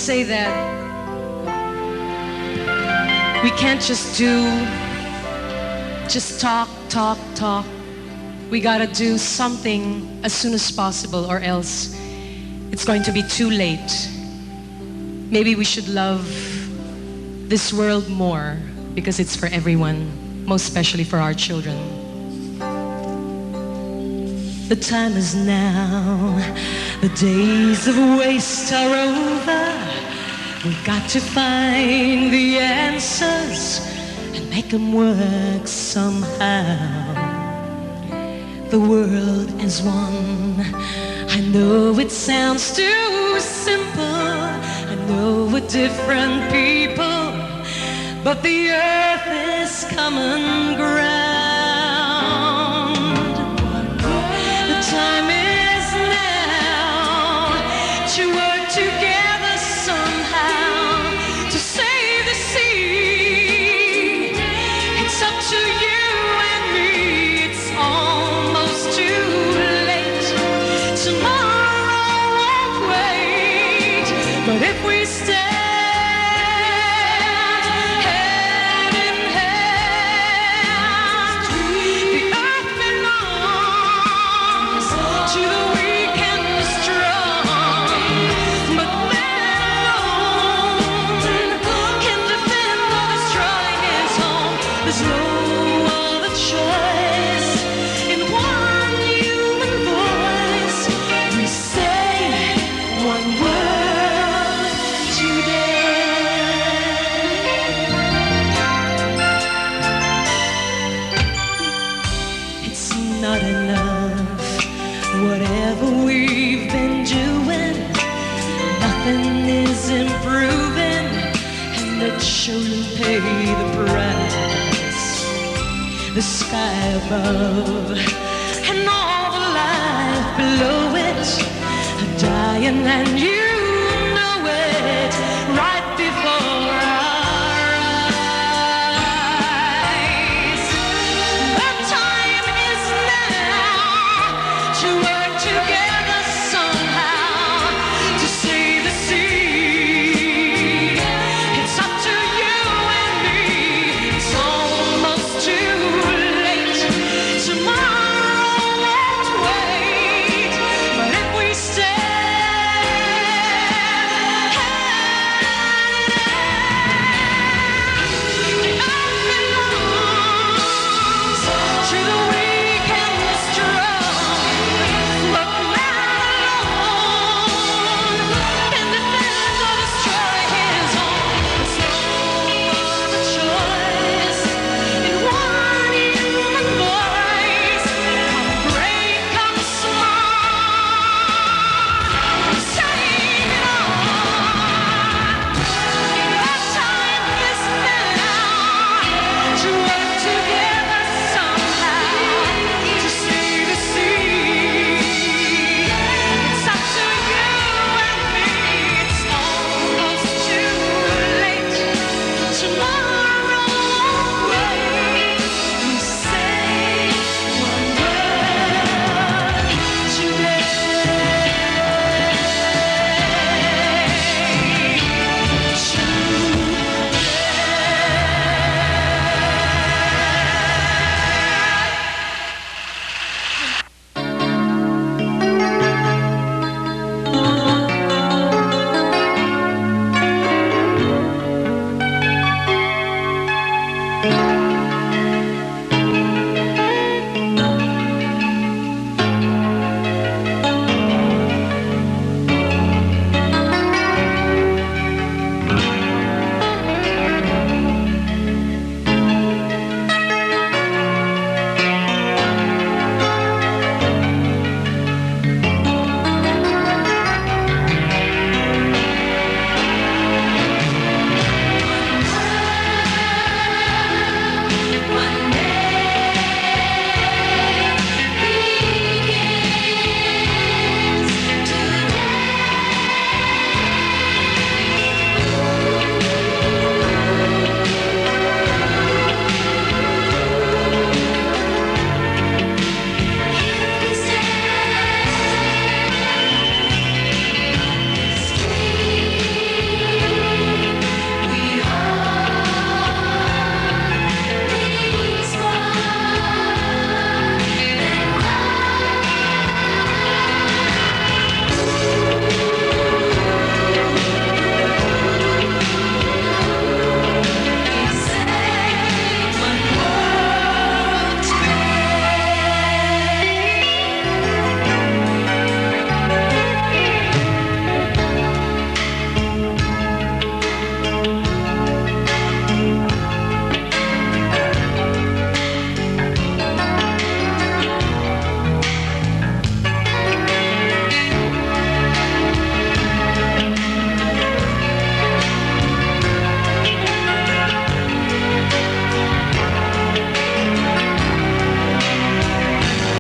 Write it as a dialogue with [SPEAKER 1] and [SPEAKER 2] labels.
[SPEAKER 1] say that we can't just talk. We gotta do something as soon as possible, or else it's going to be too late. Maybe we should love this world more because it's for everyone, most especially for our children. The time is now, the days of waste are over. We've got to find the answers and make them work somehow. The world is one. I know it sounds too simple. I know we're different people, but the earth is common ground. The time is now to work together somehow to save the sea. It's up to you and me. It's almost too late. Tomorrow won't wait. But if we stand hand in hand, the earth belongs to the weak and the strong. But man alone can defend or destroy his home. There's no other choice. In one human voice, we say one word today. It's not enough, whatever we've been doing, nothing is improving, and it shouldn't pay the price. The sky above and all the life below it are dying, and you